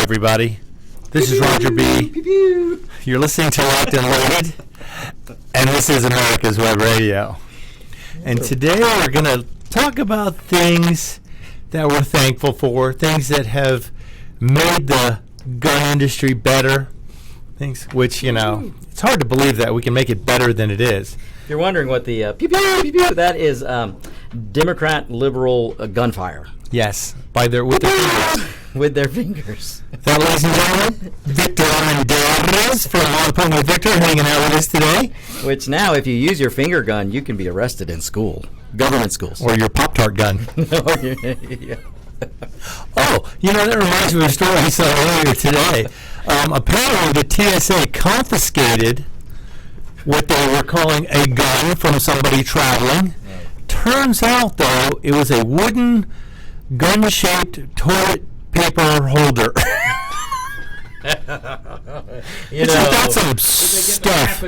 everybody. This is Roger B. You're listening to Locked and Loaded, and this is America's Web Radio. And today we're going to talk about things that we're thankful for, things that have made the gun industry better, things which, it's hard to believe that we can make it better than it is. If you're wondering what the pew pew pew pew, that is Democrat liberal gunfire. Yes, with their fingers. With their fingers. That, ladies and gentlemen, Victor Armendariz from On Point with Victor hanging out with us today. Which now, if you use your finger gun, you can be arrested in school, government schools. Or your Pop-Tart gun. Yeah. Oh, that reminds me of a story I saw earlier today. Apparently, the TSA confiscated what they were calling a gun from somebody traveling. Turns out, though, it was a wooden gun-shaped toilet paper holder. That's some stuff.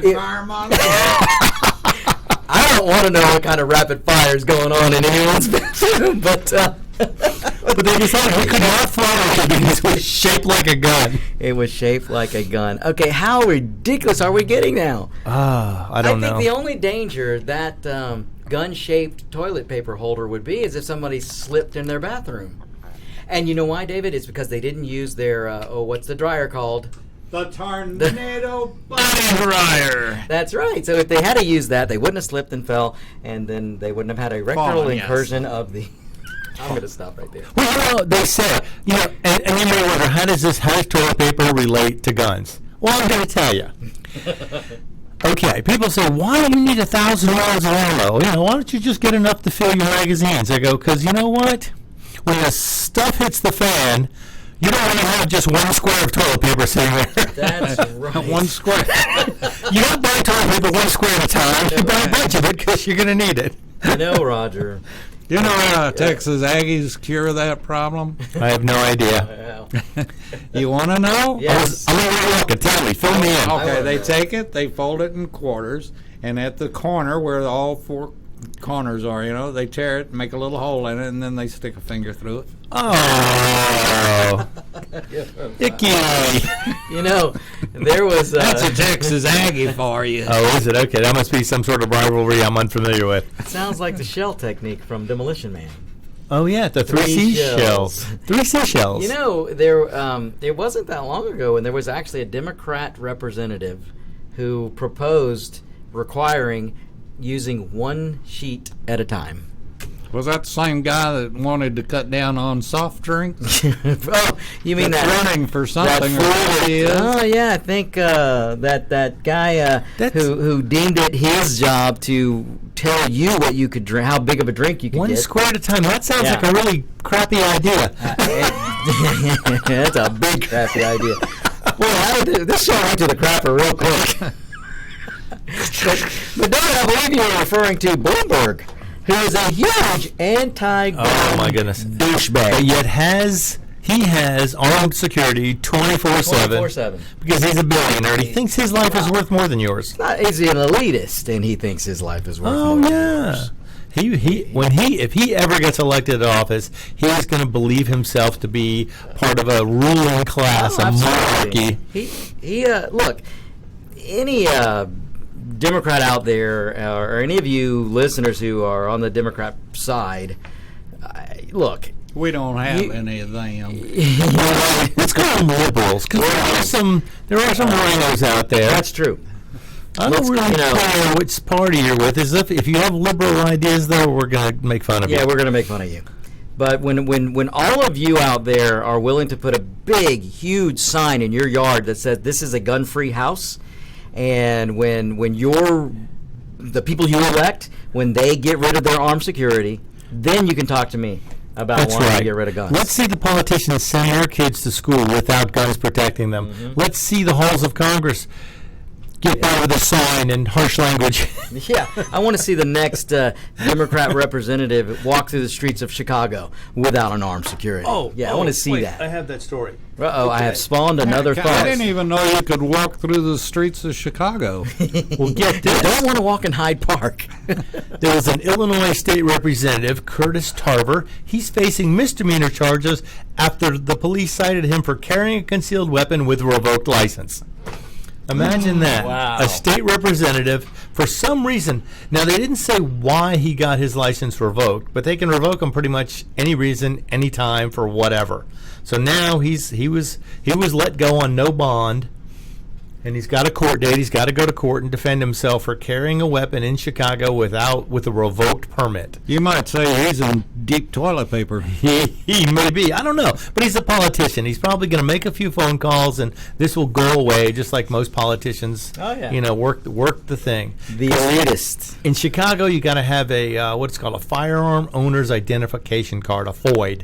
I don't want to know what kind of rapid fire is going on in anyone's bedroom, but they decided we could not fly it because it was shaped like a gun. It was shaped like a gun. Okay, how ridiculous are we getting now? I don't know. I think the only danger that gun-shaped toilet paper holder would be is if somebody slipped in their bathroom. And you know why, David? It's because they didn't use their, what's the dryer called? The Tornado Body Dryer. That's right. So if they had to use that, they wouldn't have slipped and fell, and then they wouldn't have had a rectal incursion of the... I'm going to stop right there. Well, they say, and you may wonder, how does toilet paper relate to guns? Well, I'm going to tell you. Okay, people say, why do you need 1,000 rounds of ammo? Why don't you just get enough to fill your magazines? I go, because you know what? When the stuff hits the fan, you don't want to have just one square of toilet paper sitting there. That's right. One square. You don't buy toilet paper one square at a time. You buy a bunch of it because you're going to need it. Roger. You know how Texas Aggies cure that problem? I have no idea. You want to know? Yes. I'm going to look and tell me. Fill me in. Okay, they take it, they fold it in quarters, and at the corner where all four corners are, they tear it, make a little hole in it, and then they stick a finger through it. Oh. Icky. There was... That's a Texas Aggie for you. Oh, is it? Okay, that must be some sort of rivalry I'm unfamiliar with. It sounds like the shell technique from Demolition Man. Oh, yeah, the three seashells. 3 seashells. It wasn't that long ago, and there was actually a Democrat representative who proposed requiring using one sheet at a time. Was that the same guy that wanted to cut down on soft drinks? Oh, you mean that's that running for something? Oh, yeah, I think that guy who deemed it his job to tell you what you could drink, how big of a drink you could get. One square at a time. That sounds like a really crappy idea. That's a big crappy idea. Well, this show went to the crapper real quick. But David, I believe you were referring to Bloomberg, who is a huge anti-gun douchebag. But yet he has armed security 24/7 because he's a billionaire and he thinks his life is worth more than yours. He's an elitist and he thinks his life is worth more than yours. If he ever gets elected to office, he is going to believe himself to be part of a ruling class, a monarchy. Look, any Democrat out there, or any of you listeners who are on the Democrat side, look. We don't have any of them. Let's call them liberals, because there are some rhinos out there. That's true. I don't really care which party you're with. If you have liberal ideas, though, we're going to make fun of you. Yeah, we're going to make fun of you. But when all of you out there are willing to put a big, huge sign in your yard that says this is a gun-free house, and when the people you elect, when they get rid of their armed security, then you can talk to me about wanting to get rid of guns. Let's see the politicians send their kids to school without guns protecting them. Mm-hmm. Let's see the halls of Congress get by with a sign and harsh language. Yeah, I want to see the next Democrat representative walk through the streets of Chicago without an armed security. I want to see that. I have that story. Uh-oh, I have spawned another I thought. didn't even know you could walk through the streets of Chicago. Well, get this. Don't want to walk in Hyde Park. There was an Illinois state representative, Curtis Tarver. He's facing misdemeanor charges after the police cited him for carrying a concealed weapon with a revoked license. Imagine that. Wow. A state representative, for some reason. Now, they didn't say why he got his license revoked, but they can revoke him pretty much any reason, any time, for whatever. So now he was let go on no bond, and he's got a court date. He's got to go to court and defend himself for carrying a weapon in Chicago with a revoked permit. You might say he's in deep toilet paper. He may be. I don't know. But he's a politician. He's probably going to make a few phone calls, and this will go away, just like most politicians. Oh, yeah. Work the thing. The elitist. In Chicago, you got to have a what's called a firearm owner's identification card, a FOID.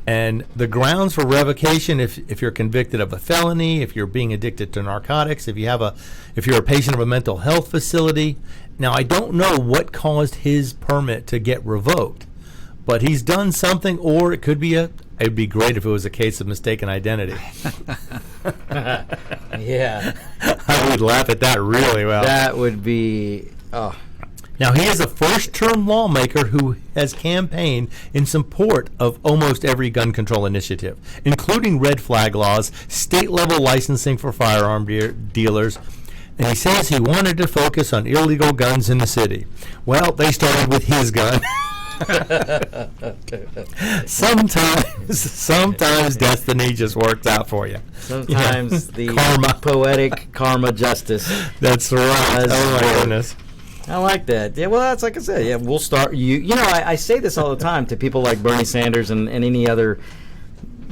And the grounds for revocation, if you're convicted of a felony, if you're being addicted to narcotics, if you're a patient of a mental health facility. Now, I don't know what caused his permit to get revoked, but he's done something, or it could be it'd be great if it was a case of mistaken identity. Yeah. I would laugh at that really well. That would be... Oh. Now, he is a first-term lawmaker who has campaigned in support of almost every gun control initiative, including red flag laws, state-level licensing for firearm dealers, and he says he wanted to focus on illegal guns in the city. Well, they started with his gun. Sometimes destiny just works out for you. Sometimes the Karma. poetic karma justice. That's right. Oh, my goodness. I like that. Yeah, well, that's like I said. Yeah, we'll start. I say this all the time to people like Bernie Sanders and any other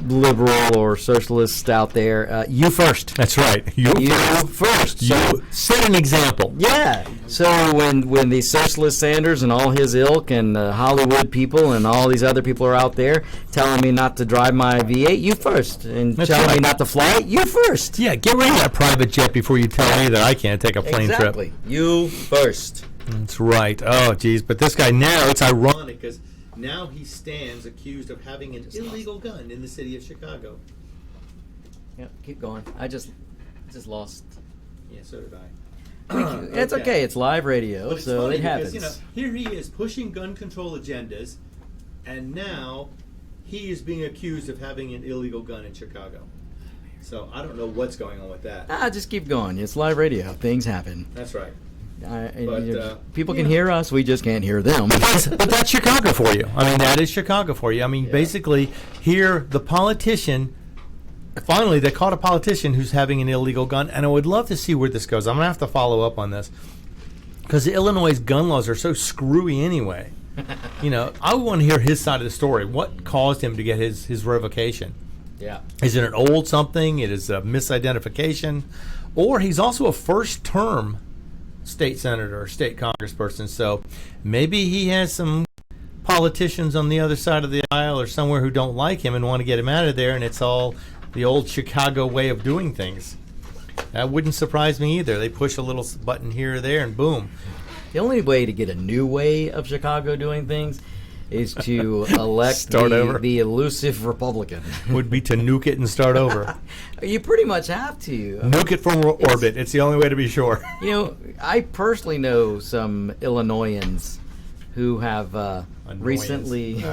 liberal or socialist out there. You first. That's right. You first. You set an example. Yeah. So when the socialist Sanders and all his ilk and Hollywood people and all these other people are out there telling me not to drive my V8, you first. And That's telling me right. not to fly it, you first. Yeah, get rid of that private jet before you tell me that I can't take a plane Exactly. trip. You first. That's right. Oh, geez. But this guy now, it's ironic because now he stands accused of having an illegal gun in the city of Chicago. Yep, keep going. I just lost. Yeah, so did I. It's okay. It's live radio, But it's so funny it happens. because, here he is pushing gun control agendas, and now he is being accused of having an illegal gun in Chicago. So I don't know what's going on with that. Just keep going. It's live radio. Things happen. That's right. People can hear us. We just can't hear them. But that's Chicago for you. I mean, that is Chicago for you. I mean, basically, here, the politician, finally, they caught a politician who's having an illegal gun, and I would love to see where this goes. I'm going to have to follow up on this, because Illinois' gun laws are so screwy anyway. I want to hear his side of the story. What caused him to get his revocation? Yeah. Is it an old something? It is a misidentification? Or he's also a first-term state senator or state congressperson, so maybe he has some politicians on the other side of the aisle or somewhere who don't like him and want to get him out of there, and it's all the old Chicago way of doing things. That wouldn't surprise me either. They push a little button here or there and boom. The only way to get a new way of Chicago doing things is to elect Start over. the elusive Republican. Would be to nuke it and start over. You pretty much have to. Nuke it from orbit. It's the only way to be sure. I personally know some Illinoisans who have recently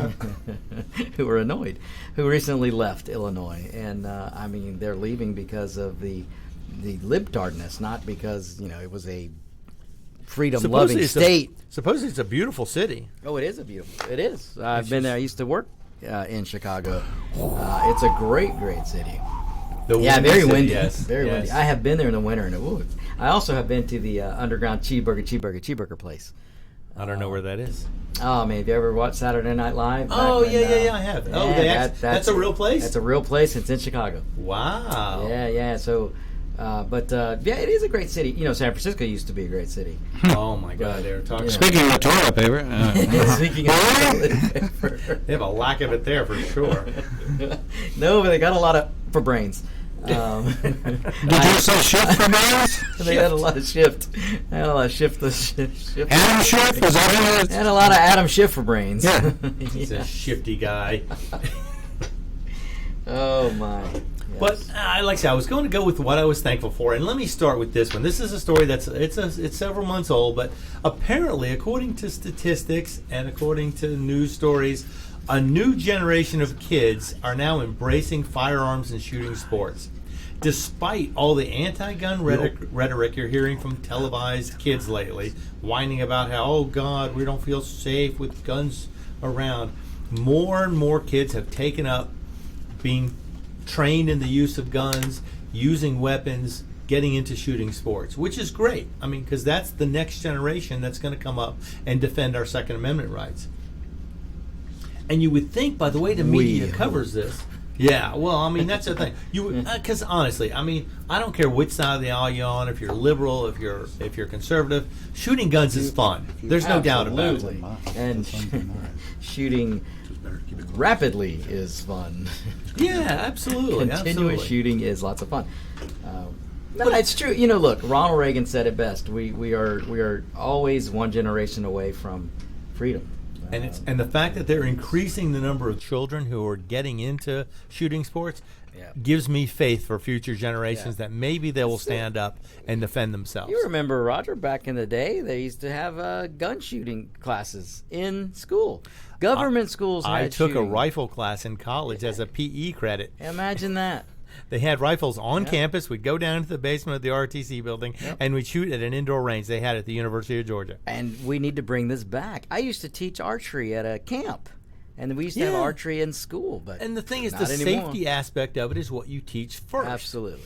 who are annoyed, who recently left Illinois, and they're leaving because of the libtardness, not because it was a freedom-loving state. Supposedly it's a beautiful city. Oh, it is It is. I've been there. I used to work in Chicago. It's a great city. Very windy. Yes. Very windy. I have been there in the winter, and I also have been to the underground cheeseburger place. I don't know where that is. Oh man, have you ever watched Saturday Night Live? Oh, yeah, I have. That's a real place? That's a real place. It's in Chicago. Wow. Yeah. So, it is a great city. San Francisco used to be a great city. Oh my God, they were talking. Yeah. Speaking of toilet paper, Speaking of They have a lack of it there for sure. No, but they got a lot for brains. Did you say Schiff for Brains? They had a lot of Shift. They had a lot of Shift. Shift. Adam Schiff? Was that who it They had a lot of Adam Schiff for brains. Yeah. He's a shifty guy. Oh my. But like I said, I was going to go with what I was thankful for, and let me start with this one. This is a story that's it's several months old, but apparently, according to statistics and according to news stories, a new generation of kids are now embracing firearms and shooting sports, despite all the anti-gun rhetoric you're hearing from televised kids lately, whining about how, oh God, we don't feel safe with guns around. More and more kids have taken up being trained in the use of guns, using weapons, getting into shooting sports, which is great. I mean, because that's the next generation that's going to come up and defend our Second Amendment rights. And you would think, by the way the media covers this, yeah, well, I mean, that's the thing. Because honestly, I mean, I don't care which side of the aisle you're on, if you're liberal, if you're conservative, shooting guns is fun. There's no doubt about it. Absolutely. And shooting rapidly is fun. Yeah, absolutely. Continuous shooting is lots of fun. No, it's true. You know, look, Ronald Reagan said it best. We are always one generation away from freedom. And the fact that they're increasing the number of children who are getting into shooting sports gives me faith for future generations that maybe they will stand up and defend themselves. You remember, Roger, back in the day, they used to have gun shooting classes in school. Government schools had I took shooting. a rifle class in college as a PE credit. Imagine that. They had rifles on campus. We'd go down to the basement of the RTC building, and we'd shoot at an indoor range they had at the University of Georgia. And we need to bring this back. I used to teach archery at a camp, and we used to have archery in school. But and the thing is, not the anymore. safety aspect of it is what you teach first. Absolutely.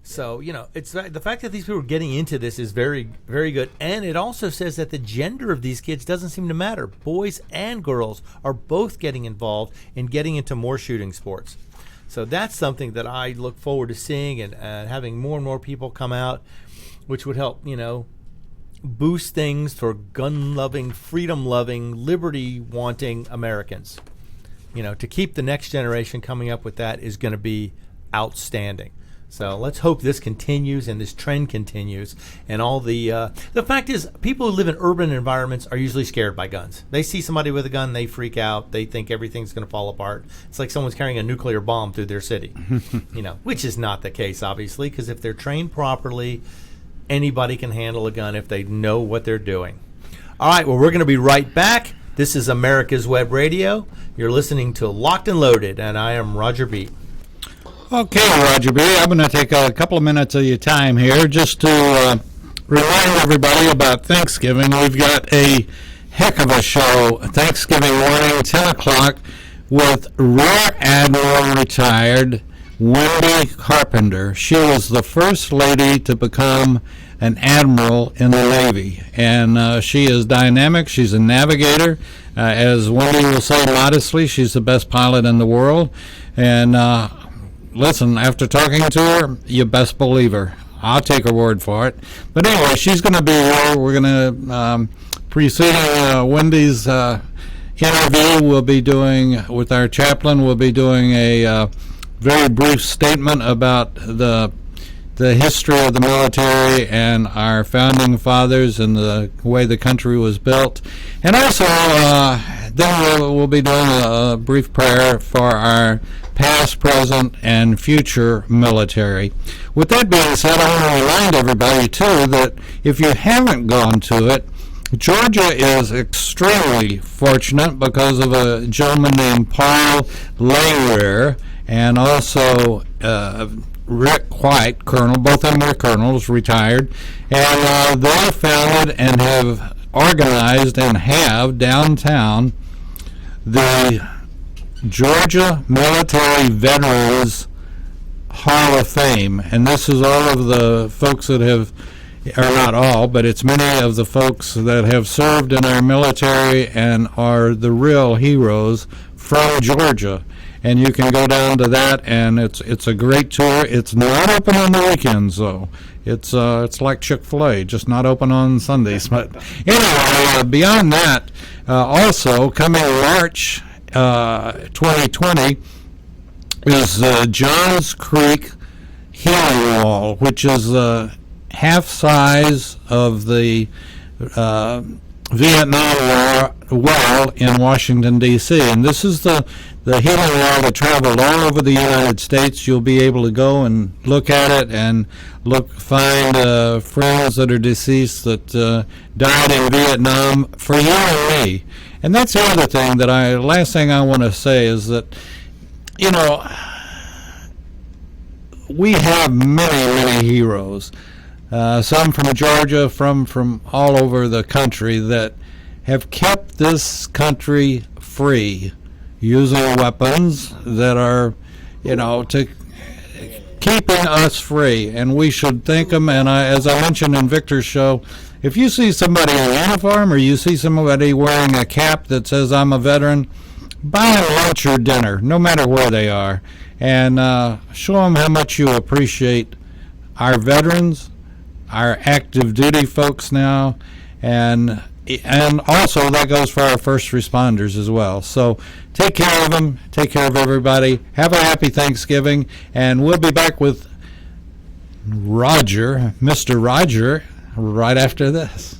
So, you know, it's the fact that these people are getting into this is very, very good. And it also says that the gender of these kids doesn't seem to matter. Boys and girls are both getting involved in getting into more shooting sports. So that's something that I look forward to seeing and having more and more people come out, which would help, you know, boost things for gun-loving, freedom-loving, liberty-wanting Americans. You know, to keep the next generation coming up with that is going to be outstanding. So let's hope this continues and this trend continues. And all the fact is, people who live in urban environments are usually scared by guns. They see somebody with a gun, they freak out. They think everything's going to fall apart. It's like someone's carrying a nuclear bomb through their city, you know, which is not the case, obviously, because if they're trained properly, anybody can handle a gun if they know what they're doing. All right, well, we're going to be right back. This is America's Web Radio. You're listening to Locked and Loaded, and I am Roger B. Okay, Roger B. I'm going to take a couple of minutes of your time here just to remind everybody about Thanksgiving. We've got a heck of a show Thanksgiving morning, 10 o'clock, with Rear Admiral retired Wendy Carpenter. She was the first lady to become an admiral in the Navy, and she is dynamic. She's a navigator. As Wendy will say modestly, she's the best pilot in the world, and listen, after talking to her, you best believe her. I'll take her word for it. But anyway, she's going to be here. We're going to, preceding Wendy's interview, we'll be doing, with our chaplain, we'll be doing a very brief statement about the history of the military and our founding fathers and the way the country was built. And also, then we'll be doing a brief prayer for our past, present, and future military. With that being said, I want to remind everybody, too, that if you haven't gone to it, Georgia is extremely fortunate because of a gentleman named Paul Langwehr and also Rick White, colonel. Both of them were colonels, retired. And they founded and have organized and have downtown the Georgia Military Veterans Hall of Fame, and this is all of the folks that have, or not all, but it's many of the folks that have served in our military and are the real heroes from Georgia. And you can go down to that, and it's a great tour. It's not open on the weekends, though. It's like Chick-fil-A, just not open on Sundays. But anyway, beyond that, also coming March 2020 is Johns Creek healing wall, which is half size of the Vietnam Wall in Washington, D.C. And this is the healing wall that traveled all over the United States. You'll be able to go and look at it and find friends that are deceased that died in Vietnam for you and me. And that's the other thing last thing I want to say is that, you know, we have many heroes. Some from Georgia, from all over the country that have kept this country free using weapons that are, you know, to keeping us free. And we should thank them. And as I mentioned in Victor's show, if you see somebody in uniform or you see somebody wearing a cap that says I'm a veteran, buy them lunch or dinner, no matter where they are, and show them how much you appreciate our veterans, our active duty folks now, and also that goes for our first responders as well. So take care of them, take care of everybody. Have a happy Thanksgiving, and we'll be back with Mr. Roger, right after this.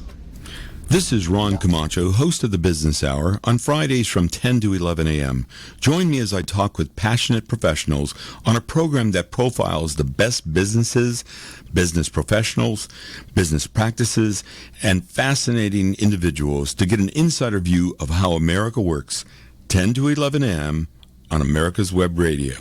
This is Ron Camacho, host of the Business Hour, on Fridays from 10 to 11 a.m. Join me as I talk with passionate professionals on a program that profiles the best businesses, business professionals, business practices, and fascinating individuals to get an insider view of how America works. 10 to 11 a.m. on America's Web Radio.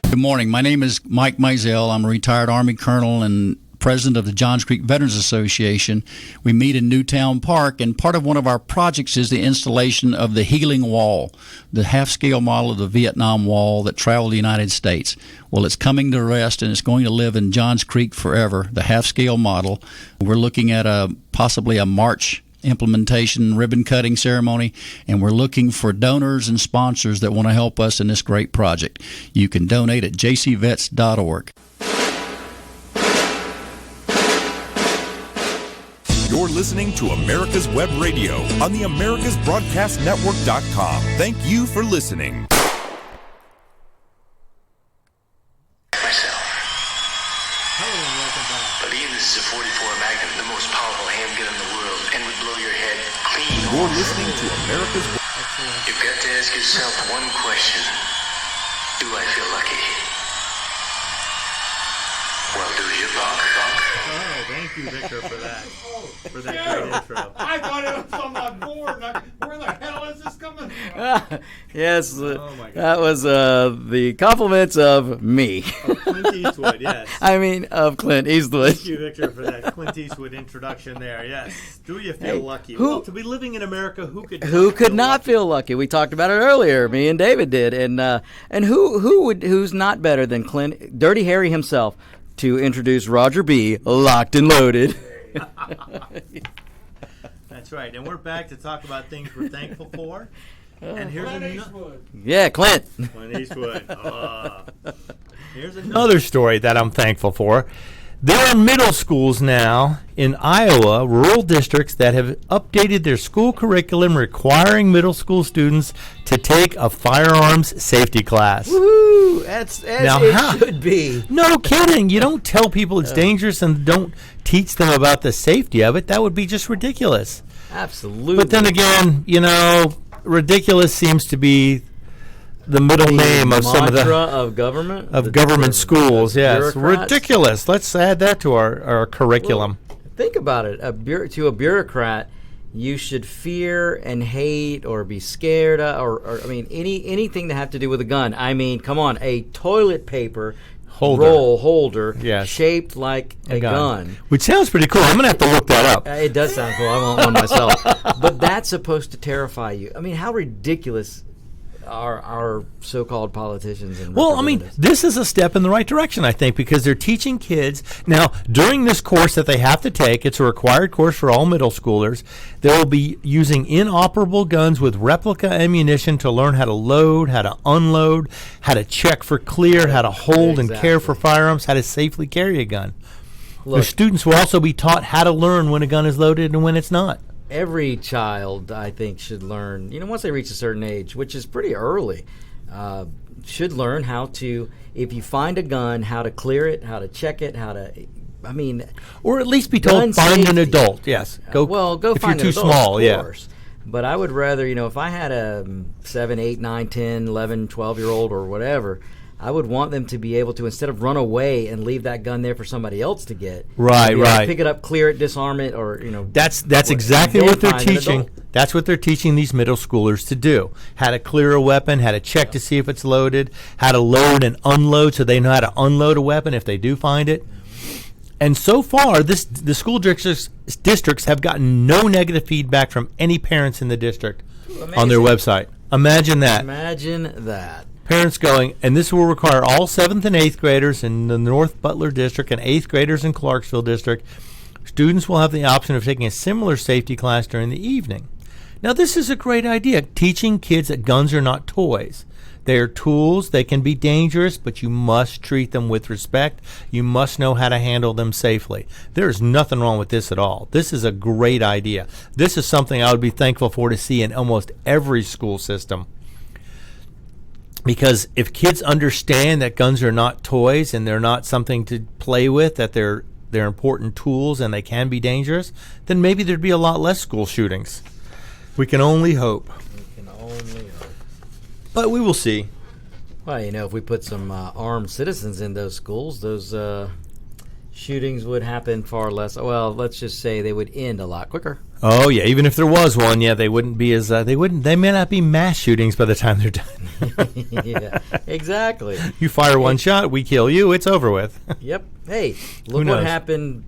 Good morning. My name is Mike Mizell. I'm a retired Army colonel and president of the Johns Creek Veterans Association. We meet in Newtown Park, and part of one of our projects is the installation of the Healing Wall, the half-scale model of the Vietnam Wall that traveled the United States. Well, it's coming to rest, and it's going to live in Johns Creek forever, the half-scale model. We're looking at possibly a March implementation ribbon cutting ceremony, and we're looking for donors and sponsors that want to help us in this great project. You can donate at jcvets.org. You're listening to America's Web Radio on the AmericasBroadcastNetwork.com. Thank you for listening. Hello and welcome back. Believe this is a 44 Magnum, the most powerful handgun in the world, and would blow your head clean. You're listening to America's Web. You've got to ask yourself one question. Do I feel lucky? Well, do you, Bunk? Oh, thank you, Victor, for that. For that great intro. I thought it was on my board. Where the hell is this coming from? Yes, Oh my God. that was the compliments of me. Clint Eastwood, yes. I mean, of Clint Eastwood. Thank you, Victor, for that Clint Eastwood introduction there. Yes. Do you feel Hey, lucky? who- Well, to be living in America, who could Not feel lucky? We talked about it earlier. Me and David did, and who's not better than Clint, Dirty Harry himself, to introduce Roger B. Locked and Loaded. That's right. And we're back to talk about things we're thankful for. And here's Yeah, Clint. Clint Eastwood. Here's another story that I'm thankful for. There are middle schools now in Iowa, rural districts, that have updated their school curriculum requiring middle school students to take a firearms safety class. Woo! That's Now, it how- should be. No kidding. You don't tell people it's dangerous and don't teach them about the safety of it. That would be just ridiculous. Absolutely. But then again, ridiculous seems to be the middle name of some of mantra the of government government schools. Yes, bureaucrats. ridiculous. Let's add that to our curriculum. Think about it. To a bureaucrat, you should fear and hate or be scared of, or I mean anything to have to do with a gun. I mean, come on, a toilet paper roll holder Yes. shaped like a gun. Which sounds pretty cool. I'm gonna have to look that up. It does sound cool. I want one myself. But that's supposed to terrify you. I mean, how ridiculous our so-called politicians and Well, I mean, representatives. this is a step in the right direction, I think, because they're teaching kids. Now, during this course that they have to take, it's a required course for all middle schoolers, they will be using inoperable guns with replica ammunition to learn how to load, how to unload, how to check for clear, how to hold and care for firearms, how to safely carry a gun. The Look, students will also be taught how to learn when a gun is loaded and when it's not. every child, I think, should learn, once they reach a certain age, which is pretty early, should learn how to, if you find a gun, how to clear it, how to check it, Or at least be gun told, find an safety. adult. Yes. Go if find you're an too adult, small, of yeah. course. But I would rather, if I had a 7, 8, 9, 10, 11, 12-year-old or whatever, I would want them to be able to, instead of run away and leave that gun there for somebody else to get, Right, be able to right. pick it up, clear it, disarm it, or, That's exactly then what they're find an teaching. adult. That's what they're teaching these middle schoolers to do. How to clear a weapon, how to check to see if it's loaded, how to load and unload so they know how to unload a weapon if they do find it. And so far, the school districts have gotten no negative feedback from any parents in the district on their website. Imagine that. Imagine that. Parents going, and this will require all 7th and 8th graders in the North Butler District and 8th graders in Clarksville District. Students will have the option of taking a similar safety class during the evening. Now, this is a great idea, teaching kids that guns are not toys. They are tools. They can be dangerous, but you must treat them with respect. You must know how to handle them safely. There is nothing wrong with this at all. This is a great idea. This is something I would be thankful for to see in almost every school system. Because if kids understand that guns are not toys and they're not something to play with, that they're important tools and they can be dangerous, then maybe there'd be a lot less school shootings. We can only hope. But we will see. Well, if we put some armed citizens in those schools, those shootings would happen far less. Well, let's just say they would end a lot quicker. Oh yeah, even if there was one, they wouldn't be as they may not be mass shootings by the time they're done. Yeah, exactly. You fire one shot, we kill you, it's over with. Yep. Hey, Who look what knows? happened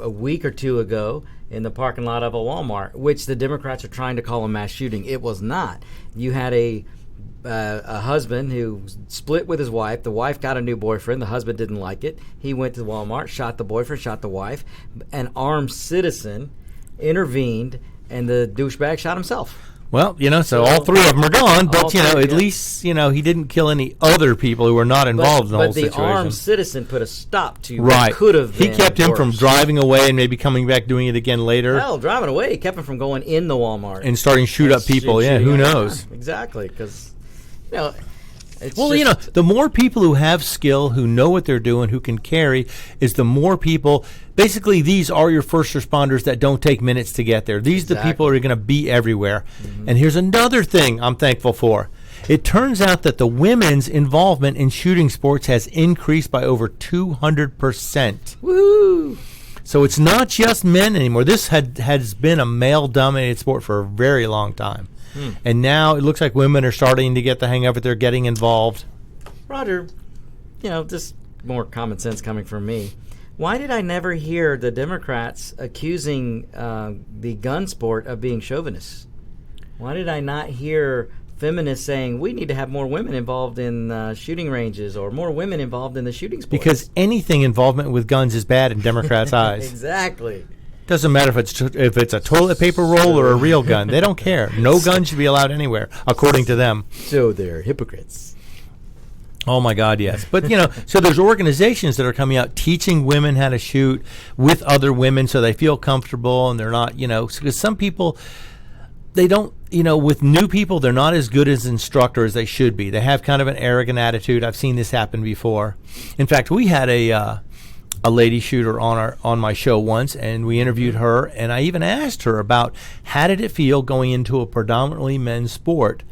a week or two ago in the parking lot of a Walmart, which the Democrats are trying to call a mass shooting. It was not. You had a husband who split with his wife. The wife got a new boyfriend. The husband didn't like it. He went to Walmart, shot the boyfriend, shot the wife. An armed citizen intervened, and the douchebag shot himself. Well, so all three of them are gone, but All three, at yeah. least he didn't kill any other people who were not involved in the whole But the situation. armed citizen put a stop to Right. what could have He been kept him from worse. driving away and maybe coming back doing it again later Hell, driving away, it kept him from going in the Walmart. and starting to shoot up people. Yeah, who knows? Exactly, because it's Well, just, the more people who have skill, who know what they're doing, who can carry, is the more people. Basically, these are your first responders that don't take minutes to get there. These are the people who are going to be everywhere. And here's another thing I'm thankful for. It turns out that the women's involvement in shooting sports has increased by over 200%. woo. So it's not just men anymore. This has been a male-dominated sport for a very long time. And now it looks like women are starting to get the hang of it. They're getting involved. Roger, just more common sense coming from me. Why did I never hear the Democrats accusing the gun sport of being chauvinist? Why did I not hear feminists saying we need to have more women involved in shooting ranges or more women involved in the shooting sports? Because anything involvement with guns is bad in Democrats' eyes. Exactly. Doesn't matter if it's a toilet paper roll or a real gun. They don't care. No gun should be allowed anywhere, according to them. So they're hypocrites. Oh my God, yes. But so there's organizations that are coming out teaching women how to shoot with other women, so they feel comfortable and they're not, because some people, they don't, with new people, they're not as good as instructor as they should be. They have kind of an arrogant attitude. I've seen this happen before. In fact, we had a lady shooter on my show once, and we interviewed her, and I even asked her about how did it feel going into a predominantly men's sport,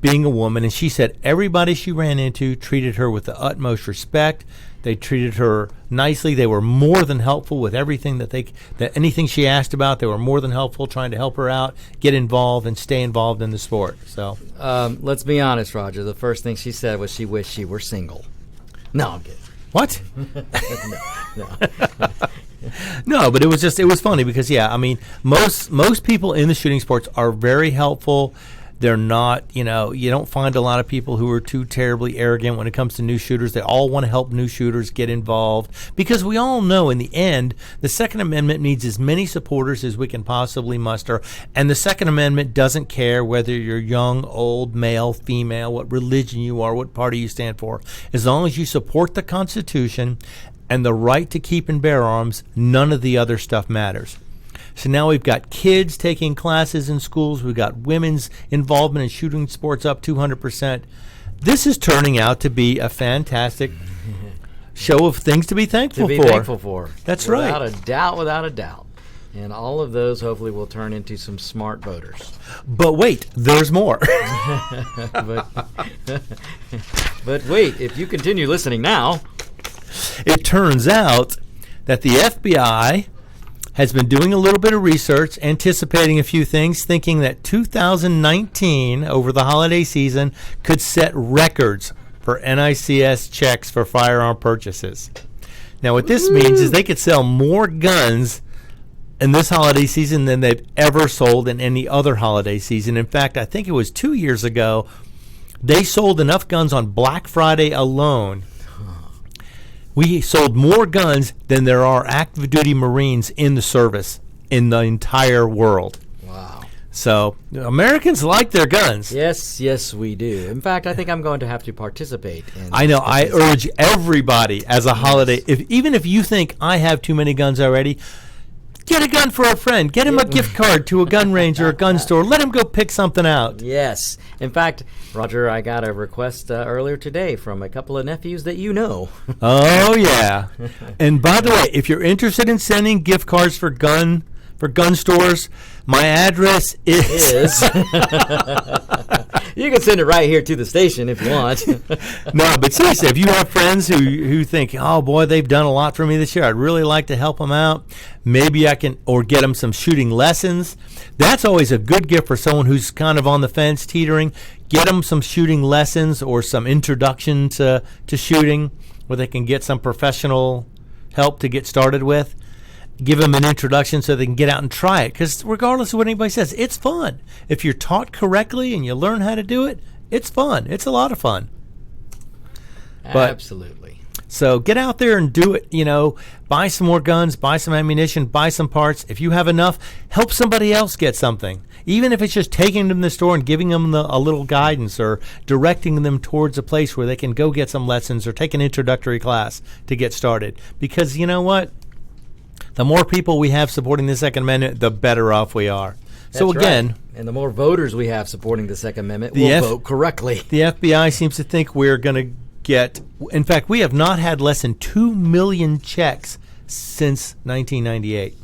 being a woman, and she said everybody she ran into treated her with the utmost respect. They treated her nicely. They were more than helpful with everything that anything she asked about. They were more than helpful, trying to help her out, get involved, and stay involved in the sport. So Let's be honest, Roger. The first thing she said was she wished she were single. No, I'm kidding. what? No. No, but it was funny because most people in the shooting sports are very helpful. They're not, you don't find a lot of people who are too terribly arrogant when it comes to new shooters. They all want to help new shooters get involved because we all know in the end, the Second Amendment needs as many supporters as we can possibly muster. And the Second Amendment doesn't care whether you're young, old, male, female, what religion you are, what party you stand for. As long as you support the Constitution and the right to keep and bear arms, none of the other stuff matters. So now we've got kids taking classes in schools. We've got women's involvement in shooting sports up 200%. This is turning out to be a fantastic show of things to be thankful for. That's right. Without a doubt. And all of those hopefully will turn into some smart voters. But wait, there's more. But wait, if you continue listening now. It turns out that the FBI has been doing a little bit of research, anticipating a few things, thinking that 2019, over the holiday season, could set records for NICS checks for firearm purchases. Now, what this means is they could sell more guns in this holiday season than they've ever sold in any other holiday season. In fact, I think it was 2 years ago, they sold enough guns on Black Friday alone. We sold more guns than there are active duty Marines in the service in the entire world. Wow. So Americans like their guns. Yes, we do. In fact, I think I'm going to have to participate in I know. I urge everybody as a holiday, even if you think I have too many guns already, get a gun for a friend. Get him a gift card to a gun range or a gun store. Let him go pick something out. Yes. In fact, Roger, I got a request earlier today from a couple of nephews that you know. Oh, yeah. And by the way, if you're interested in sending gift cards for gun stores, my address is You can send it right here to the station if you want. No, but seriously, if you have friends who think, oh boy, they've done a lot for me this year, I'd really like to help them out. Maybe I can, or get them some shooting lessons. That's always a good gift for someone who's kind of on the fence, teetering. Get them some shooting lessons or some introduction to shooting where they can get some professional help to get started with. Give them an introduction so they can get out and try it. Because regardless of what anybody says, it's fun. If you're taught correctly and you learn how to do it, it's fun. It's a lot of fun. But, absolutely. So get out there and do it. Buy some more guns, buy some ammunition, buy some parts. If you have enough, help somebody else get something. Even if it's just taking them to the store and giving them a little guidance or directing them towards a place where they can go get some lessons or take an introductory class to get started. Because you know what? The more people we have supporting the Second Amendment, the better off we are. So again, right. And the more voters we have supporting the Second Amendment will vote correctly. The FBI seems to think we're going to get, in fact, we have not had less than 2 million checks since 1998.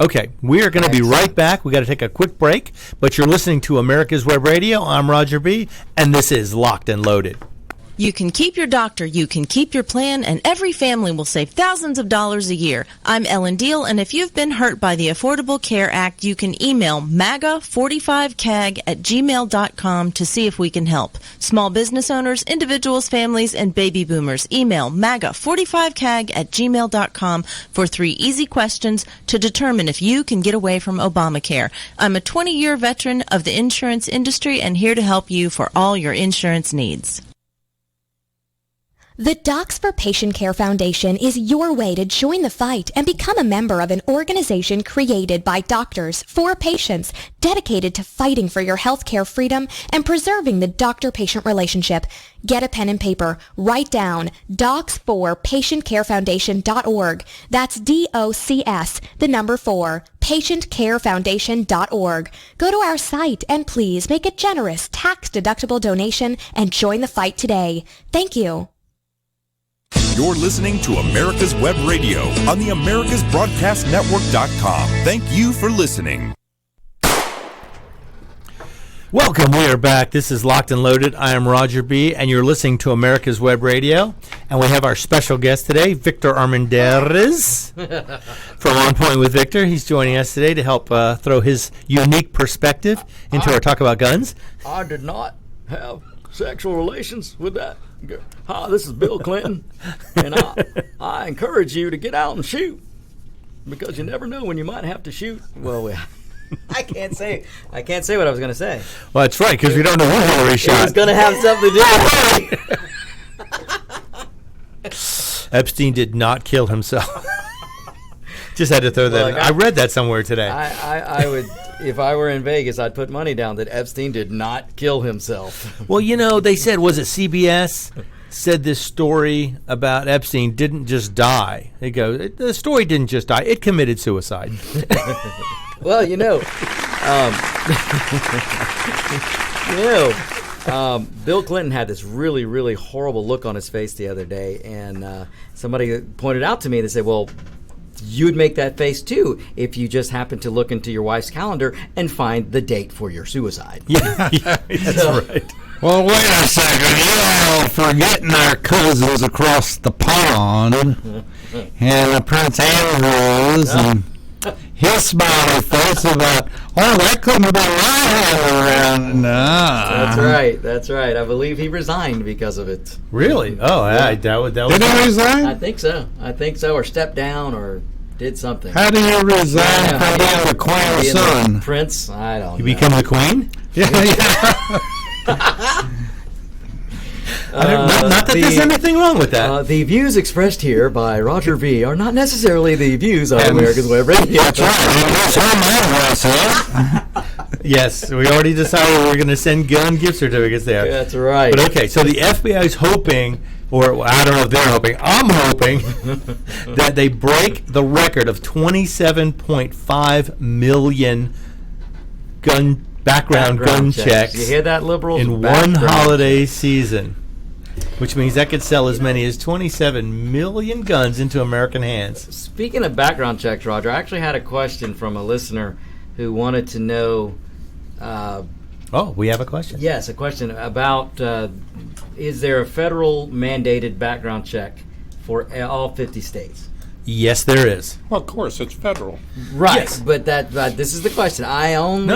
Okay, we are going to be right back. We got to take a quick break, but you're listening to America's Web Radio. I'm Roger B., and this is Locked and Loaded. You can keep your doctor, you can keep your plan, and every family will save thousands of dollars a year. I'm Ellen Deal, and if you've been hurt by the Affordable Care Act, you can email MAGA45CAG@gmail.com to see if we can help. Small business owners, individuals, families, and baby boomers, email MAGA45CAG@gmail.com for 3 easy questions to determine if you can get away from Obamacare. I'm a 20-year veteran of the insurance industry and here to help you for all your insurance needs. The Docs for Patient Care Foundation is your way to join the fight and become a member of an organization created by doctors for patients, dedicated to fighting for your healthcare freedom and preserving the doctor-patient relationship. Get a pen and paper. Write down docs4patientcarefoundation.org. That's DOCS, the number 4, patientcarefoundation.org. Go to our site and please make a generous tax-deductible donation and join the fight today. Thank you. You're listening to America's Web Radio on the AmericasBroadcastNetwork.com. Thank you for listening. Welcome. We are back. This is Locked and Loaded. I am Roger B., and you're listening to America's Web Radio. And we have our special guest today, Victor Armendariz from On Point with Victor. He's joining us today to help throw his unique perspective into our talk about guns. I did not have sexual relations with that. Hi, this is Bill Clinton, and I encourage you to get out and shoot, because you never know when you might have to shoot. Well, I can't say what I was going to say. Well, that's right, because we don't know who Hillary It was shot. going to have something to do with it. Epstein did not kill himself. Just had to throw that. Look, I read that somewhere today. I would, if I were in Vegas, I'd put money down that Epstein did not kill himself. Well, they said, was it CBS? Said this story about Epstein didn't just die. They go, the story didn't just die. It committed suicide. Well, Bill Clinton had this really, really horrible look on his face the other day, and somebody pointed out to me, they said, well, you would make that face too if you just happen to look into your wife's calendar and find the date for your suicide. Yeah, that's right. Well, wait a second. You're all forgetting our cousins across the pond and Prince Andrews and his smiley face about, that couldn't have been my hand around. No. That's right. I believe he resigned because of it. Really? Oh, yeah. That was. Did he resign? I think so, or stepped down, or did something. How do you resign from being the queen's son? Prince? I don't know. You become the queen? Yeah. Not that there's anything wrong with that. The views expressed here by Roger V. are not necessarily the views of America's Web Radio. That's right. Yes, we already decided we're going to send gun gift certificates there. That's right. But okay, so the FBI is hoping, or I don't know if they're hoping, I'm hoping that they break the record of 27.5 million background gun checks. You hear that, liberals? In one holiday season, which means that could sell as many as 27 million guns into American hands. Speaking of background checks, Roger, I actually had a question from a listener who wanted to know. We have a question. Yes, a question about is there a federal mandated background check for all 50 states? Yes, there is. Well, of course, it's federal. Right, Yes. but this is the question. I am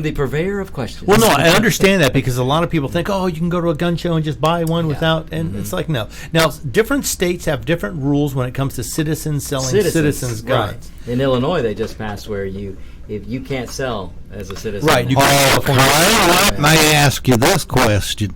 the purveyor of questions. Well, no, I understand that because a lot of people think, you can go to a gun show and just buy one without, and it's like, no. Now, different states have different rules when it comes to citizens selling citizens guns. Right. In Illinois, they just passed where if you can't sell as a citizen. Right. You Let me ask you this question.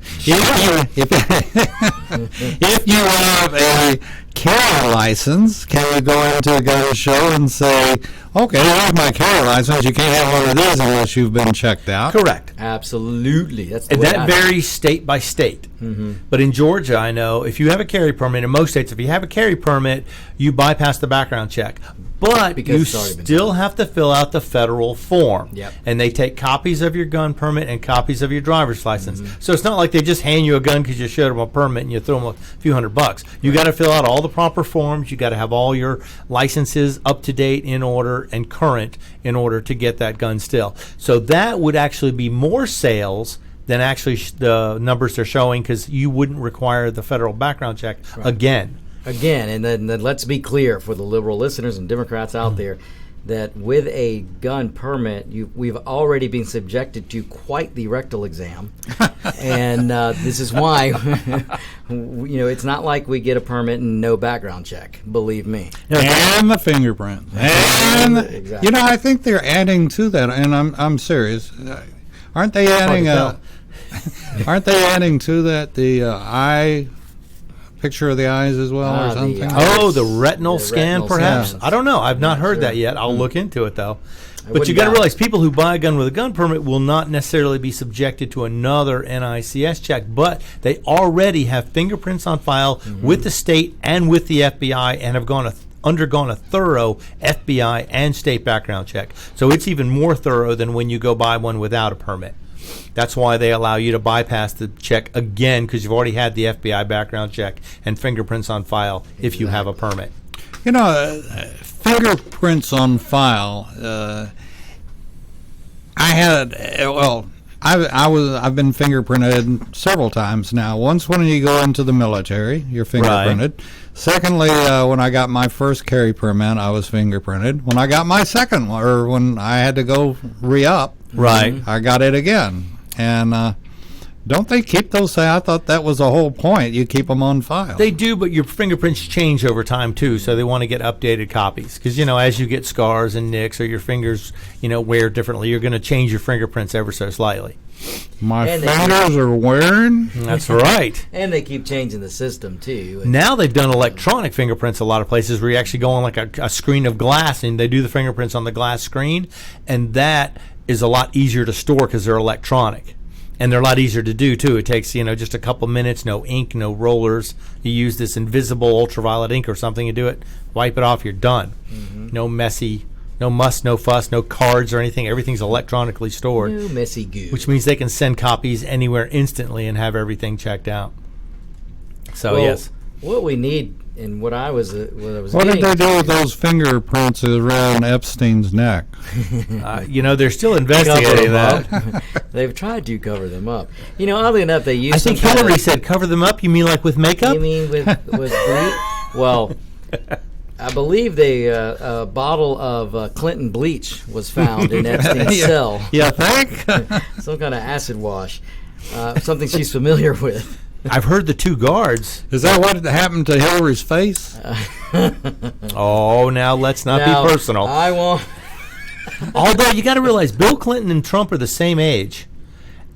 If you have a carry license, can you go into a gun show and say, okay, here's my carry license, you can't have one of these unless you've been checked out? Correct. Absolutely. That's the And way that varies state by state. Mm-hmm. But in Georgia, I know if you have a carry permit, in most states, if you have a carry permit, you bypass the background check. But Because you it's already been still have to fill out the federal form. Yep. And they take copies of your gun permit and copies of your driver's license. Mm-hmm. So it's not like they just hand you a gun because you showed them a permit and you throw them a few $100. You got to fill out all the proper forms. You got to have all your licenses up to date in order and current in order to get that gun still. So that would actually be more sales than actually the numbers they're showing because you wouldn't require the federal background check again. And then let's be clear for the liberal listeners and Democrats out there that with a gun permit, we've already been subjected to quite the rectal exam, and this is why it's not like we get a permit and no background check. Believe me. And the fingerprint. And Exactly. I think they're adding to that, and I'm serious. Aren't they adding? Aren't they adding to that the eye? Picture of the eyes as well, or something? The retinal scan, perhaps? Scans. I don't know. I've not heard sure. that yet. I'll look into it, though. But wouldn't you got to doubt realize people who buy a gun with a gun permit will not necessarily be subjected to another NICS check, but they already have fingerprints on file with the state and with the FBI and have undergone a thorough FBI and state background check. So it's even more thorough than when you go buy one without a permit. That's why they allow you to bypass the check again because you've already had the FBI background check and fingerprints on file if you have a permit. Fingerprints on file. I've been fingerprinted several times now. Once when you go into the military, you're fingerprinted. Right. Secondly, when I got my first carry permit, I was fingerprinted. When I got my second one, or when I had to go re-up, right, I got it again. And Don't they keep those? I thought that was the whole point. You keep them on file. They do, but your fingerprints change over time too, so they want to get updated copies. Because as you get scars and nicks, or your fingers, wear differently, you're going to change your fingerprints ever so slightly. My fingers are wearing. That's right. And they keep changing the system too. Now they've done electronic fingerprints a lot of places where you actually go on like a screen of glass and they do the fingerprints on the glass screen, and that is a lot easier to store because they're electronic. And they're a lot easier to do too. It takes just a couple minutes, no ink, no rollers. You use this invisible ultraviolet ink or something, you do it, wipe it off, you're done. No messy, no muss, no fuss, no cards or anything. Everything's electronically stored. No messy goo. Which means they can send copies anywhere instantly and have everything checked out. So yes. What we need, and what I was What did they do with those fingerprints around Epstein's neck? They're still investigating that. They've tried to cover them up. Oddly enough, they use. I think Hillary said cover them up. You mean like with makeup? You mean with bleach? Well, I believe a bottle of Clinton bleach was found in Epstein's cell. Yeah, think? Some kind of acid wash. Something she's familiar with. I've heard the two guards. Is that what happened to Hillary's face? Oh, now let's not be personal. I won't. Although you got to realize Bill Clinton and Trump are the same age.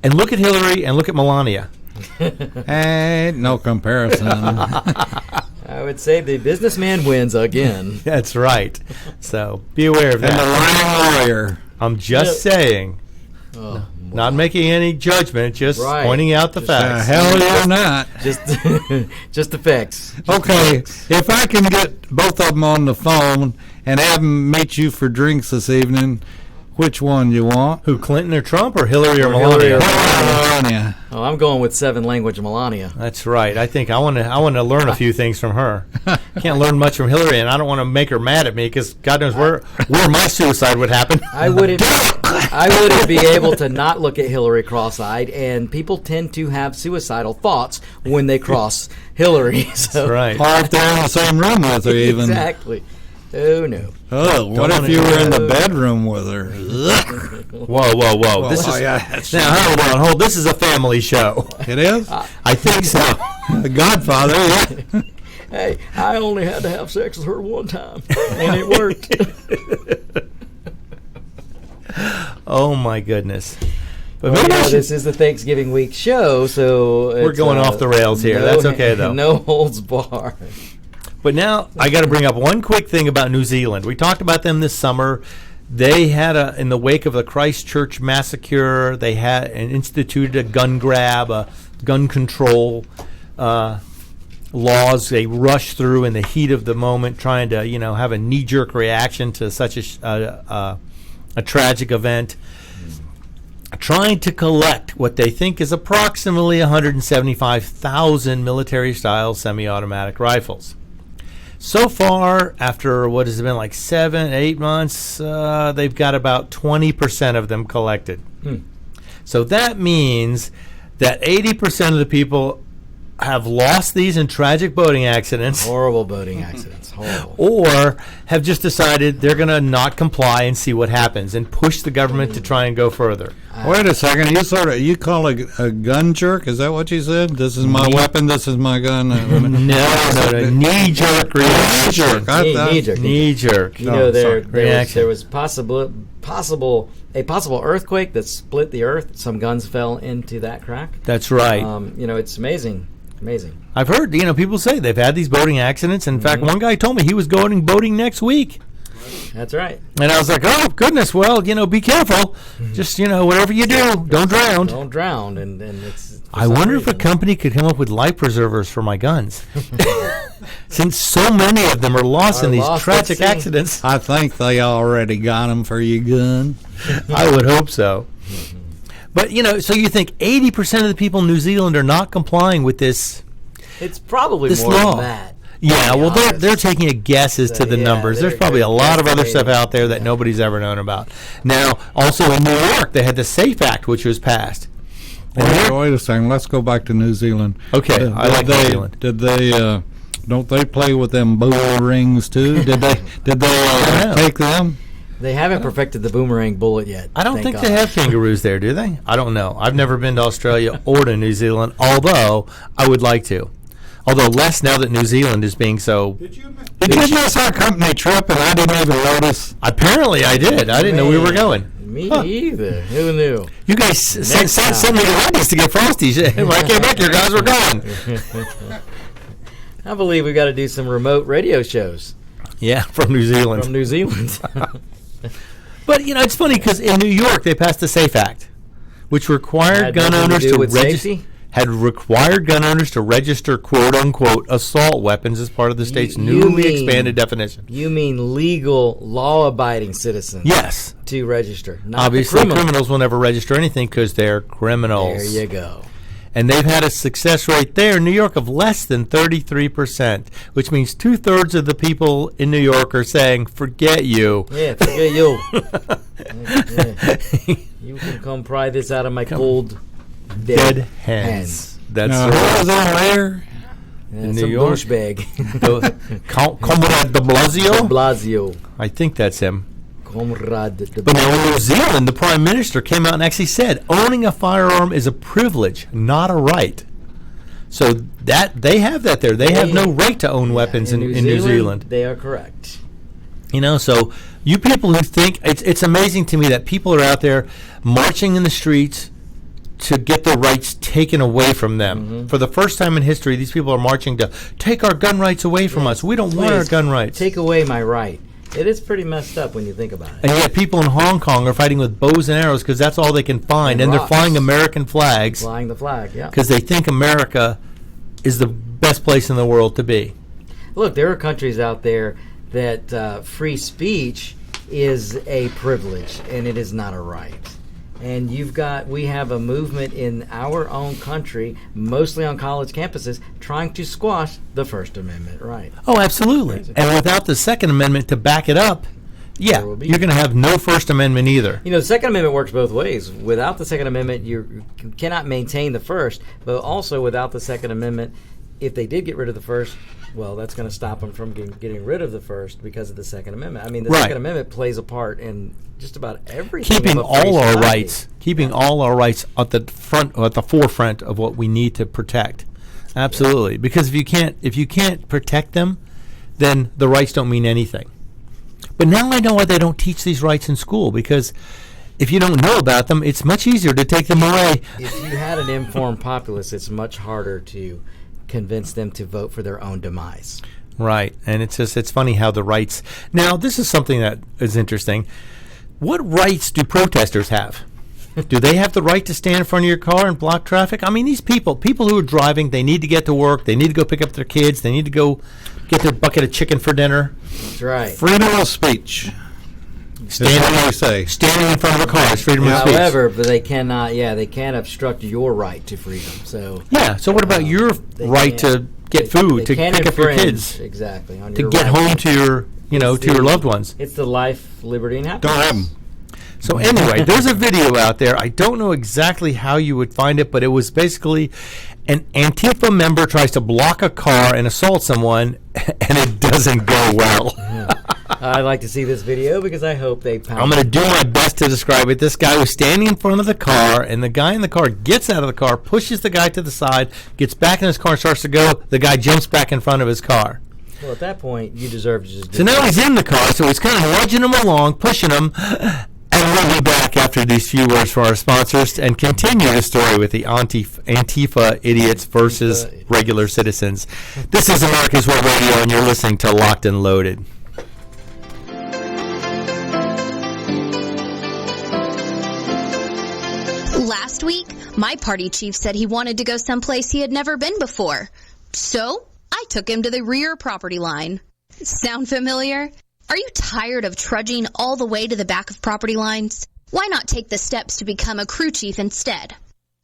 And look at Hillary and look at Melania. Ain't no comparison. I would say the businessman wins again. That's right. So be aware of that. And the lying lawyer. I'm just saying. Oh, not making any judgment, just pointing out the facts. Hell yeah, not. Just the facts. Okay, if I can get both of them on the phone and have them meet you for drinks this evening, which one you want? Who, Clinton or Trump, or Hillary or Melania? Melania. Oh, I'm going with 7-language Melania. That's right. I think I want to learn a few things from her. Can't learn much from Hillary, and I don't want to make her mad at me because God knows where my suicide would happen. I wouldn't be able to not look at Hillary cross-eyed, and people tend to have suicidal thoughts when they cross Hillary. So. That's right. Or if they're in the same room with her, even. Exactly. Oh no. Oh, what if you were in the bedroom with her? Whoa! This is now hold. This is a family show. It is. I think so. The Godfather. Yeah. Hey, I only had to have sex with her one time, and it worked. Oh my goodness! But this is the Thanksgiving week show, so we're going off the rails here. That's okay though. No holds barred. But now I got to bring up one quick thing about New Zealand. We talked about them this summer. They had in the wake of the Christchurch massacre, they had instituted a gun grab, a gun control laws. They rushed through in the heat of the moment, trying to have a knee-jerk reaction to such a tragic event, trying to collect what they think is approximately 175,000 military-style semi-automatic rifles. So far, after what has been like 7-8 months, they've got about 20% of them collected. So that means that 80% of the people have lost these in tragic boating accidents. Horrible boating accidents. Horrible. Or have just decided they're going to not comply and see what happens and push the government to try and go further. Wait a second. You call a gun jerk? Is that what you said? This is my weapon. This is my gun. No. Knee jerk reaction. Knee jerk. There was a possible earthquake that split the earth. Some guns fell into that crack. That's right. It's amazing. I've heard people say they've had these boating accidents. In fact, one guy told me he was going boating next week. That's right. And I was like, oh goodness, well, be careful. Just whatever you do, don't drown. Don't drown, and it's. I wonder if a company could come up with life preservers for my guns, since so many of them are lost in these tragic accidents. I think they already got them for your gun. I would hope so. But so you think 80% of the people in New Zealand are not complying with this? It's probably this more law. than that. Yeah, well, they're taking a guess as to the numbers. There's probably a lot of other stuff out there that nobody's ever known about. Now, also in New York, they had the SAFE Act, which was passed. Wait a second. Let's go back to New Zealand. Okay, I like New Zealand. Did they? Don't they play with them bull rings too? Did they take them? They haven't perfected the boomerang bullet yet. I don't thank think God. they have kangaroos there, do they? I don't know. I've never been to Australia or to New Zealand, although I would like to. Although less now that New Zealand is being so... Did you miss our company trip and I didn't even notice? Apparently I did. I didn't know we were going. Me either. Who knew? You guys sent me to Wendy's to get Frosties. When I came back, your guys were gone. I believe we got to do some remote radio shows. Yeah, from New Zealand. From New Zealand. But, it's funny because in New York, they passed the SAFE Act, which required gun owners to register... had required gun owners to register quote-unquote assault weapons as part of the state's newly expanded definition. You mean legal, law-abiding citizens? Yes. To register, not obviously, the criminals will never register anything because they're criminals. There you go. And they've had a success rate there in New York of less than 33%, which means 2/3 of the people in New York are saying, forget you. Yeah, forget you. Yeah. You can come pry this out of my cold... Dead hands. That's who was on there? In New York. Douchebag. Comrade de Blasio? De Blasio. I think that's him. Comrade de Blasio. But now in New Zealand, the Prime Minister came out and actually said, owning a firearm is a privilege, not a right. So that they have that there. They have no right to own weapons in New Zealand. They are correct. So you people who think, it's amazing to me that people are out there marching in the streets to get their rights taken away from them. Mm-hmm. For the first time in history, these people are marching to take our gun rights away from us. We don't want our gun rights. Take away my right. It is pretty messed up when you think about it. And yet people in Hong Kong are fighting with bows and arrows because that's all they can find. And they're flying American flags. Flying the flag, yeah. Because they think America is the best place in the world to be. Look, there are countries out there that free speech is a privilege and it is not a right. And we have a movement in our own country, mostly on college campuses, trying to squash the First Amendment right. Oh, absolutely. And without the Second Amendment to back it up, you're going to have no First Amendment either. The Second Amendment works both ways. Without the Second Amendment, you cannot maintain the First, but also without the Second Amendment, if they did get rid of the First, well, that's going to stop them from getting rid of the First because of the Second Amendment. I mean, the Second Amendment plays a part in just about everything. Keeping all our rights at the forefront of what we need to protect. Absolutely, because if you can't protect them, then the rights don't mean anything. But now I know why they don't teach these rights in school, because if you don't know about them, it's much easier to take them away. If you had an informed populace, it's much harder to convince them to vote for their own demise. Right, and it's funny how the rights... Now, this is something that is interesting. What rights do protesters have? Do they have the right to stand in front of your car and block traffic? I mean, these people who are driving, they need to get to work, they need to go pick up their kids, they need to go get their bucket of chicken for dinner. That's right. Freedom of speech. Standing in front of a car is freedom of speech. However, but they can't obstruct your right to freedom. So so what about your right to get food, to pick up your kids, exactly, on to your get right home to your to your loved ones? It's the life, liberty, and happiness. Don't have them. So anyway, there's a video out there. I don't know exactly how you would find it, but it was basically an Antifa member tries to block a car and assault someone, and it doesn't go well. I'd like to see this video because I hope they pound. I'm going to do my best to describe it. This guy was standing in front of the car, and the guy in the car gets out of the car, pushes the guy to the side, gets back in his car and starts to go. The guy jumps back in front of his car. Well, at that point, you deserve to just do So now he's in the car, so he's kind of nudging him along, pushing him. And we'll be back after these few words from our sponsors and continue the story with the Antifa idiots versus regular citizens. This is America's Web Radio, and you're listening to Locked and Loaded. Last week, my party chief said he wanted to go someplace he had never been before. So, I took him to the rear property line. Sound familiar? Are you tired of trudging all the way to the back of property lines? Why not take the steps to become a crew chief instead?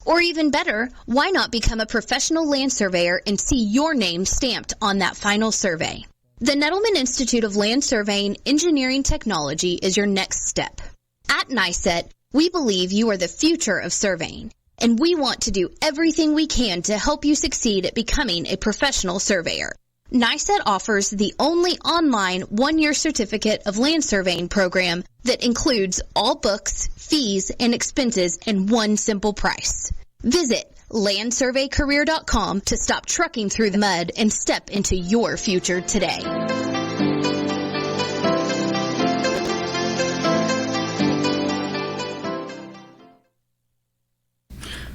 Or even better, why not become a professional land surveyor and see your name stamped on that final survey? The Nettleman Institute of Land Surveying Engineering Technology is your next step. At NICET, we believe you are the future of surveying, and we want to do everything we can to help you succeed at becoming a professional surveyor. NYSET offers the only online 1-year certificate of land surveying program that includes all books, fees, and expenses in one simple price. Visit landsurveycareer.com to stop trucking through the mud and step into your future today.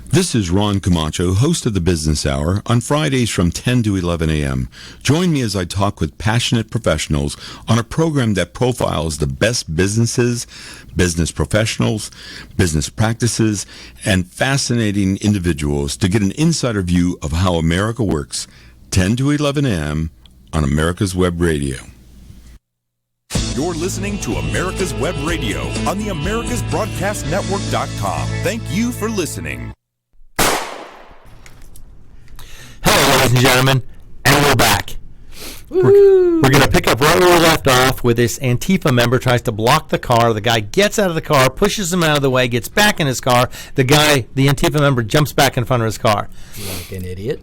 This is Ron Camacho, host of the Business Hour, on Fridays from 10 to 11 a.m. Join me as I talk with passionate professionals on a program that profiles the best businesses, business professionals, business practices, and fascinating individuals to get an insider view of how America works. 10 to 11 a.m. on America's Web Radio. You're listening to America's Web Radio on the AmericasBroadcastNetwork.com. Thank you for listening. Hello, ladies and gentlemen, and we're back. We're going to pick up right where we left off with this Antifa member tries to block the car. The guy gets out of the car, pushes him out of the way, gets back in his car. The Antifa member jumps back in front of his car. Like an idiot.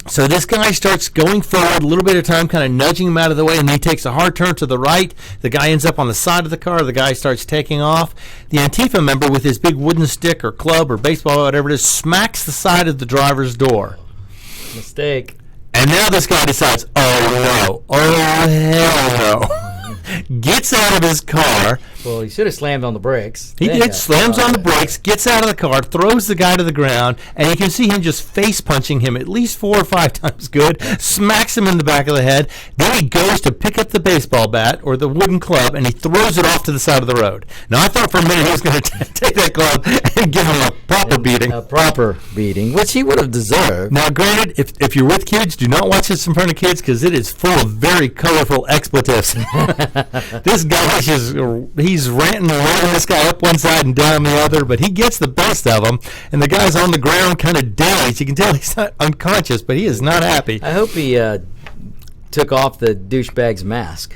So this guy starts going forward a little bit of time, kind of nudging him out of the way, and he takes a hard turn to the right. The guy ends up on the side of the car. The guy starts taking off. The Antifa member, with his big wooden stick or club or baseball or whatever it is, smacks the side of the driver's door. Mistake. And now this guy decides, oh hell no. Gets out of his car. Well, he should have slammed on the brakes. He did, slams on the brakes, gets out of the car, throws the guy to the ground, and you can see him just face punching him at least 4 or 5 times good, smacks him in the back of the head. Then he goes to pick up the baseball bat or the wooden club, and he throws it off to the side of the road. Now, I thought for a minute he was going to take that club and give him a proper beating. A proper beating, which he would have deserved. Now, granted, if you're with kids, do not watch this in front of kids because it is full of very colorful expletives. This guy he's ranting and running this guy up one side and down the other, but he gets the best of him, and the guy's on the ground kind of dazed. You can tell he's not unconscious, but he is not happy. I hope he took off the douchebag's mask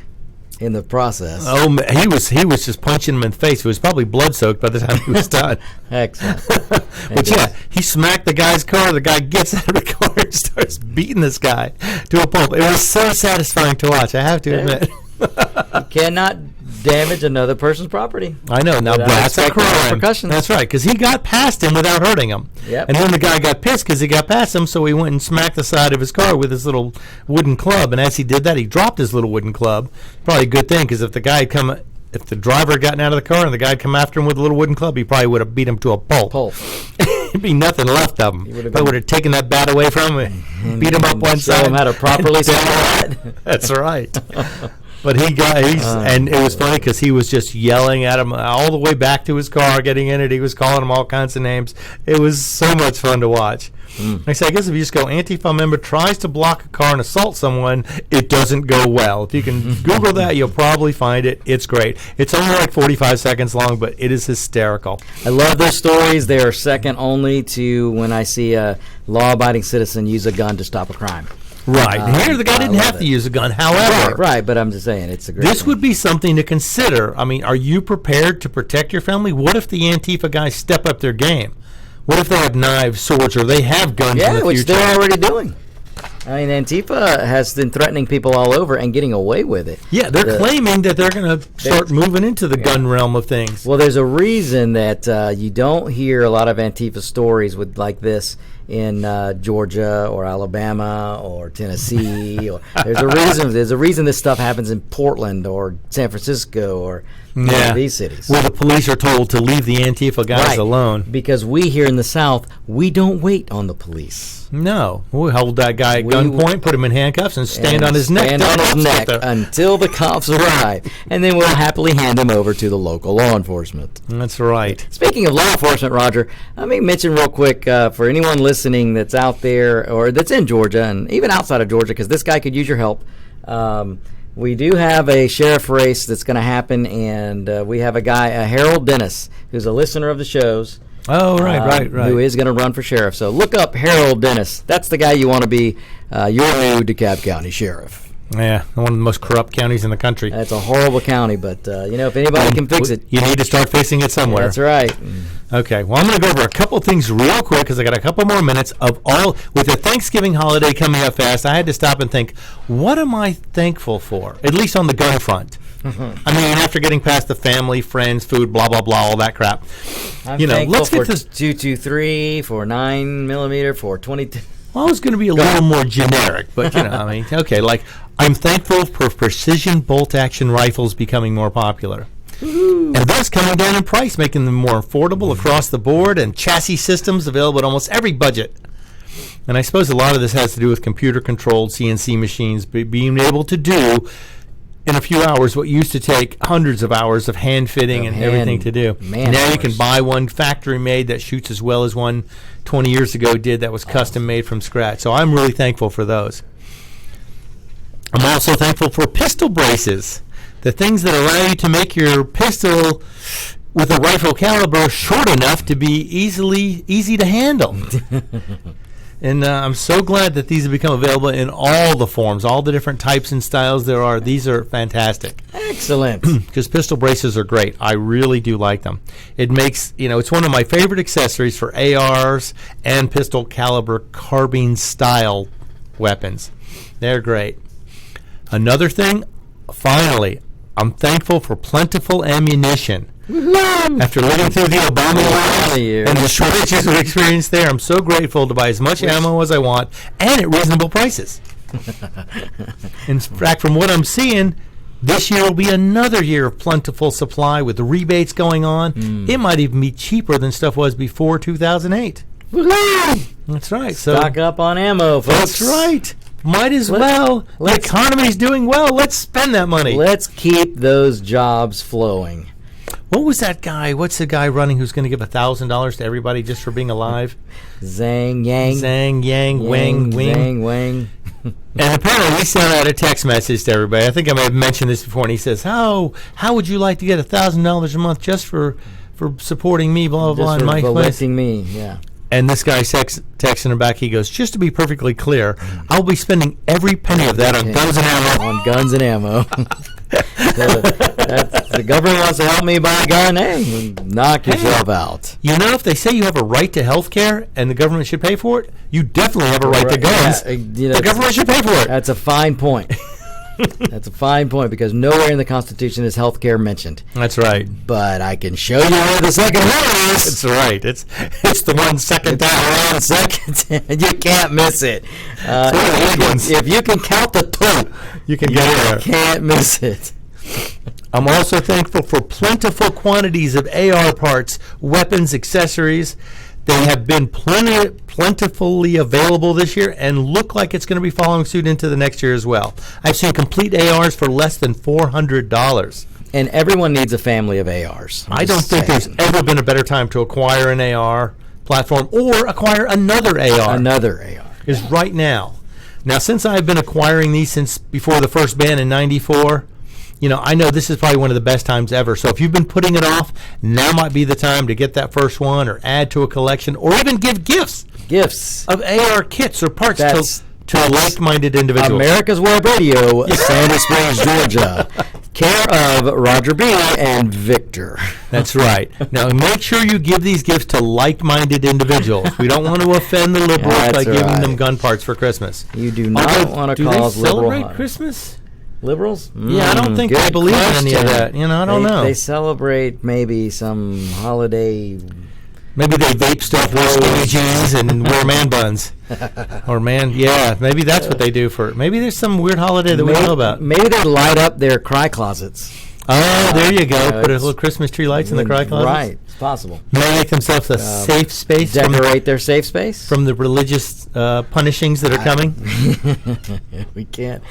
in the process. Oh, he was just punching him in the face. It was probably blood-soaked by the time he was done. Excellent. But yeah, he smacked the guy's car. The guy gets out of the car and starts beating this guy to a pulp. It was so satisfying to watch, I have to admit. You cannot damage another person's property. I know. Now that's a crime. Repercussions. That's right, because he got past him without hurting him. Yep. And then the guy got pissed because he got past him, so he went and smacked the side of his car with his little wooden club. And as he did that, he dropped his little wooden club. Probably a good thing, because if the driver had gotten out of the car and the guy had come after him with a little wooden club, he probably would have beat him to a pulp. There'd be nothing left of him. He would have taken that bat away from him and beat him up one side. Show him how to properly swing it. That's right. But and it was funny because he was just yelling at him all the way back to his car, getting in it. He was calling him all kinds of names. It was so much fun to watch. Like I say, I guess if you just go, Antifa member tries to block a car and assault someone, it doesn't go well. If you can Google that, you'll probably find it. It's great. It's only like 45 seconds long, but it is hysterical. I love those stories. They are second only to when I see a law-abiding citizen use a gun to stop a crime. Right. Here, the guy didn't have to use a gun. However, right, but I'm just saying, it's a great this thing. would be something to consider. I mean, are you prepared to protect your family? What if the Antifa guys step up their game? What if they have knives, swords, or they have guns in the which future? they're already doing. I mean, Antifa has been threatening people all over and getting away with it. Yeah, they're claiming that they're going to start moving into the gun realm of things. Well, there's a reason that you don't hear a lot of Antifa stories like this in Georgia or Alabama or Tennessee. There's a reason this stuff happens in Portland or San Francisco or these cities. Where the police are told to leave the Antifa guys alone. Because we here in the South, we don't wait on the police. No. We'll hold that guy at gunpoint, put him in handcuffs, and stand on his neck. Until the cops arrive. And then we'll happily hand him over to the local law enforcement. That's right. Speaking of law enforcement, Roger, let me mention real quick for anyone listening that's out there or that's in Georgia and even outside of Georgia, because this guy could use your help. We do have a sheriff race that's going to happen, and we have a guy, Harold Dennis, who's a listener of the shows. Oh, right. Who is going to run for sheriff. So look up Harold Dennis. That's the guy you want to be your new DeKalb County sheriff. Yeah, one of the most corrupt counties in the country. That's a horrible county, but if anybody can fix it, you need to start fixing it somewhere. That's right. Okay, well, I'm going to go over a couple things real quick because I got a couple more minutes of all. With the Thanksgiving holiday coming up fast, I had to stop and think, what am I thankful for? At least on the gun front. I mean, after getting past the family, friends, food, blah, blah, blah, all that crap. I'm thankful let's get for this 223, for 9mm, for 22. Well, I was going to be a little more generic, but, I mean, okay, like, I'm thankful for precision bolt-action rifles becoming more popular. Woo-hoo. And thus coming down in price, making them more affordable across the board, and chassis systems available at almost every budget. And I suppose a lot of this has to do with computer-controlled CNC machines being able to do in a few hours what used to take hundreds of hours of hand fitting and everything to do. Now you can buy one factory made that shoots as well as one 20 years ago did that was custom made from scratch. So I'm really thankful for those. I'm also thankful for pistol braces, the things that allow you to make your pistol with a rifle caliber short enough to be easy to handle. And I'm so glad that these have become available in all the forms, all the different types and styles there are. These are fantastic. Excellent. Because pistol braces are great. I really do like them. It makes, it's one of my favorite accessories for ARs and pistol caliber carbine style weapons. They're great. Another thing, finally, I'm thankful for plentiful ammunition. Woo-hoo! After living through the Obama years and the shortages we experienced there, I'm so grateful to buy as much ammo as I want and at reasonable prices. In fact, from what I'm seeing, this year will be another year of plentiful supply with the rebates going on. It might even be cheaper than stuff was before 2008. Woo-hoo! That's right. Stock up on ammo, folks. That's right. Might as well. The economy's doing well. Let's spend that money. Let's keep those jobs flowing. What was that guy? What's the guy running who's going to give $1,000 to everybody just for being alive? Zhang Yang. Zhang Yang Wang Wing. Zhang Wang. And apparently he sent out a text message to everybody. I think I may have mentioned this before. And he says, how would you like to get $1,000 a month just for supporting me, blah, blah, blah. Just for electing me, yeah. And this guy texting him back, he goes, just to be perfectly clear, I'll be spending every penny of that on guns and ammo. On guns and ammo. The government wants to help me buy a gun, hey, knock yourself out. If they say you have a right to health care and the government should pay for it, you definitely have a right to guns. The government should pay for it. That's a fine point. That's a fine point because nowhere in the Constitution is health care mentioned. That's right. But I can show you where the second one is. That's right. It's the 1 second down. 1 second. You can't miss it. If you can count the two, you can get there. You can't miss it. I'm also thankful for plentiful quantities of AR parts, weapons, accessories. They have been plentifully available this year and look like it's going to be following suit into the next year as well. I've seen complete ARs for less than $400. And everyone needs a family of ARs. I don't think there's ever been a better time to acquire an AR platform or acquire another AR. Another AR. Is right now. Now, since I've been acquiring these since before the first ban in '94, I know this is probably one of the best times ever. So if you've been putting it off, now might be the time to get that first one or add to a collection or even give gifts of AR kits or parts to like-minded individuals. America's Web Radio, Sandy Springs, Georgia. Care of Roger B. and Victor. That's right. Now, make sure you give these gifts to like-minded individuals. We don't want to offend the liberals by giving them gun parts for Christmas. You do not want to cause liberal Do they celebrate Christmas? Liberals? Yeah, I don't think they believe in any of that. I don't know. They celebrate maybe some holiday. Maybe they vape stuff, wear skinny jeans, and wear man buns. Maybe that's what they do for. Maybe there's some weird holiday that we know about. Maybe they light up their cry closets. Oh, there you go. Put a little Christmas tree lights in the cry closets. Right, it's possible. Maybe make themselves a safe space. Decorate their safe space from the religious punishings that are coming. We can't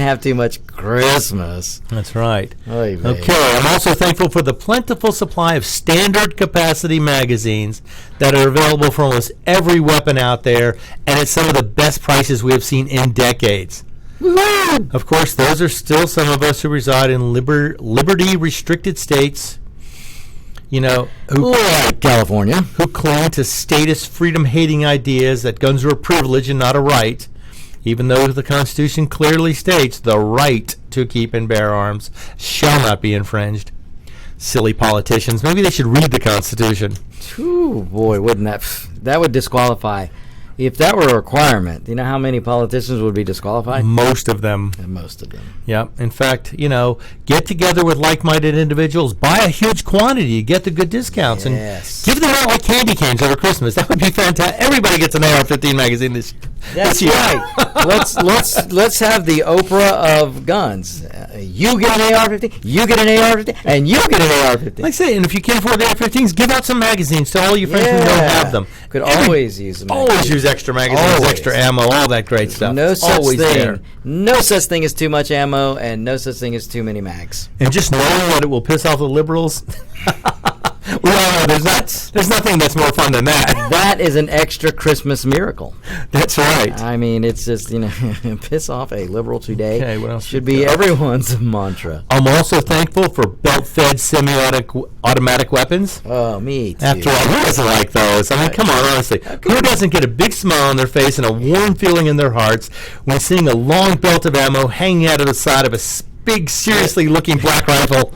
have too much Christmas. That's right. Okay, I'm also thankful for the plentiful supply of standard capacity magazines that are available for almost every weapon out there, and at some of the best prices we have seen in decades. Of course, those are still some of us who reside in liberty-restricted states, like California, who cling to status freedom-hating ideas that guns are a privilege and not a right. even though the Constitution clearly states the right to keep and bear arms shall not be infringed. Silly politicians. Maybe they should read the Constitution. Ooh, boy, wouldn't that would disqualify. If that were a requirement, you know how many politicians would be disqualified? Most of them. Most of them. Yeah. In fact, get together with like-minded individuals, buy a huge quantity, get the good discounts, and give them out like candy canes over Christmas. That would be fantastic. Everybody gets an AR-15 magazine this year. Right. let's have the Oprah of guns. You get an AR-15, you get an AR-15, and you get an AR-15. Like I say, and if you can't afford the AR-15s, give out some magazines to all your friends who don't have them. Could always use them. Always use extra magazines, extra ammo, all that great stuff. No such always thing. There. No such thing as too much ammo, and no such thing as too many mags. And just knowing that it will piss off the liberals. We all know there's nothing that's more fun than that. That is an extra Christmas miracle. That's right. I mean, it's just, piss off a liberal today. Okay, what else should be everyone's mantra. I'm also thankful for belt-fed semi-automatic weapons. Oh, me too. After all, who doesn't like those? I mean, come on, honestly. Who doesn't get a big smile on their face and a warm feeling in their hearts when seeing a long belt of ammo hanging out of the side of a big, seriously-looking black rifle?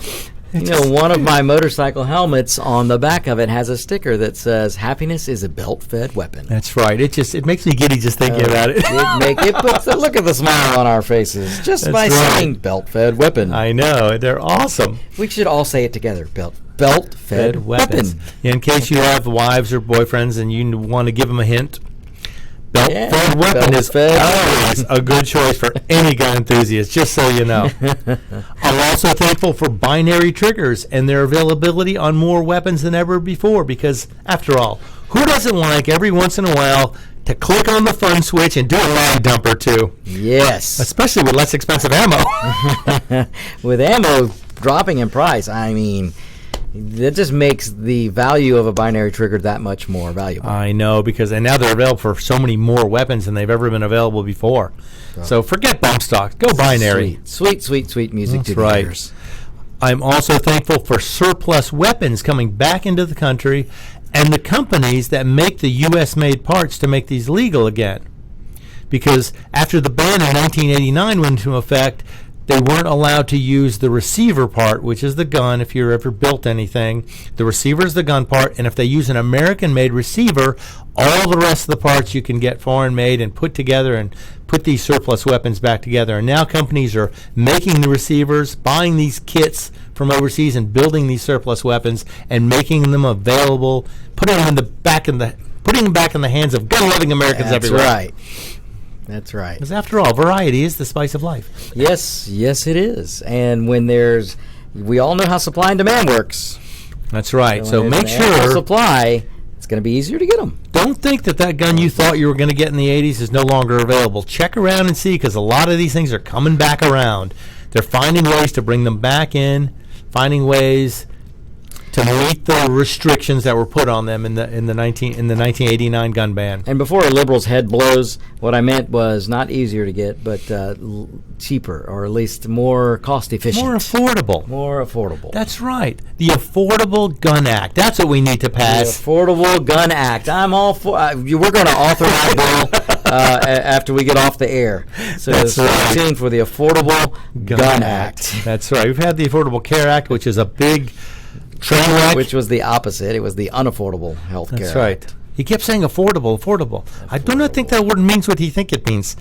One of my motorcycle helmets, on the back of it has a sticker that says, "Happiness is a belt-fed weapon." That's right. It makes me giddy just thinking about it. It puts the look at the smile on our faces just by saying "belt-fed weapon." I know. They're awesome. We should all say it together. Belt-fed weapon. In case you have wives or boyfriends and you want to give them a hint, belt-fed weapon is always a good choice for any gun enthusiast, just so you know. I'm also thankful for binary triggers and their availability on more weapons than ever before because, after all, who doesn't like every once in a while to click on the fun switch and do a line dump or two? Yes. Especially with less expensive ammo. With ammo dropping in price, I mean, that just makes the value of a binary trigger that much more valuable. I know, and now they're available for so many more weapons than they've ever been available before. So forget bump stocks. Go binary. Sweet music to the ears. I'm also thankful for surplus weapons coming back into the country and the companies that make the U.S.-made parts to make these legal again. Because after the ban in 1989 went into effect, they weren't allowed to use the receiver part, which is the gun. If you ever built anything, the receiver is the gun part, and if they use an American-made receiver, all the rest of the parts you can get foreign-made and put together and put these surplus weapons back together. And now companies are making the receivers, buying these kits from overseas, and building these surplus weapons and making them available, putting them back in the hands of gun-loving Americans everywhere. That's right. Because after all, variety is the spice of life. Yes, it is. And when we all know how supply and demand works. That's right. So make sure supply, it's going to be easier to get them. Don't think that gun you thought you were going to get in the 80s is no longer available. Check around and see, because a lot of these things are coming back around. They're finding ways to bring them back in, finding ways to meet the restrictions that were put on them in the 1989 gun ban. And before a liberal's head blows, what I meant was not easier to get, but cheaper, or at least more cost efficient. More affordable. That's right. The Affordable Gun Act. That's what we need to pass. The Affordable Gun Act. I'm all for. We're going to author that bill after we get off the air. So stay tuned for the Affordable Gun Act. That's right. We've had the Affordable Care Act, which is a big train wreck. Which was the opposite. It was the unaffordable health care. That's right. He kept saying affordable. I do not think that word means what you think it means.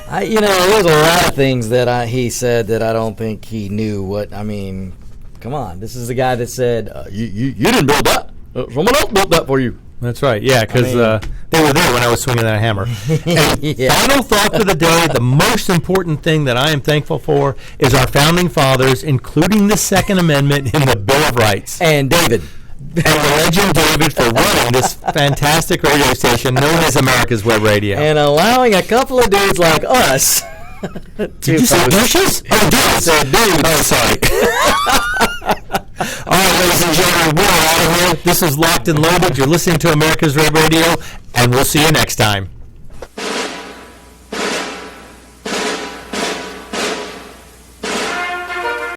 There's a lot of things that he said that I don't think he knew what. I mean, come on. This is the guy that said, you didn't build that. Someone else built that for you. That's right. Yeah, because they were there when I was swinging that hammer. Final thought for the day, the most important thing that I am thankful for is our founding fathers, including the Second Amendment in the Bill of Rights. And David. And the legend David for running this fantastic radio station known as America's Web Radio. And allowing a couple of dudes like us Did you say bushes? Oh, dudes. Oh, sorry. All right, ladies and gentlemen, we're out of here. This is Locked and Loaded. You're listening to America's Web Radio, and we'll see you next time.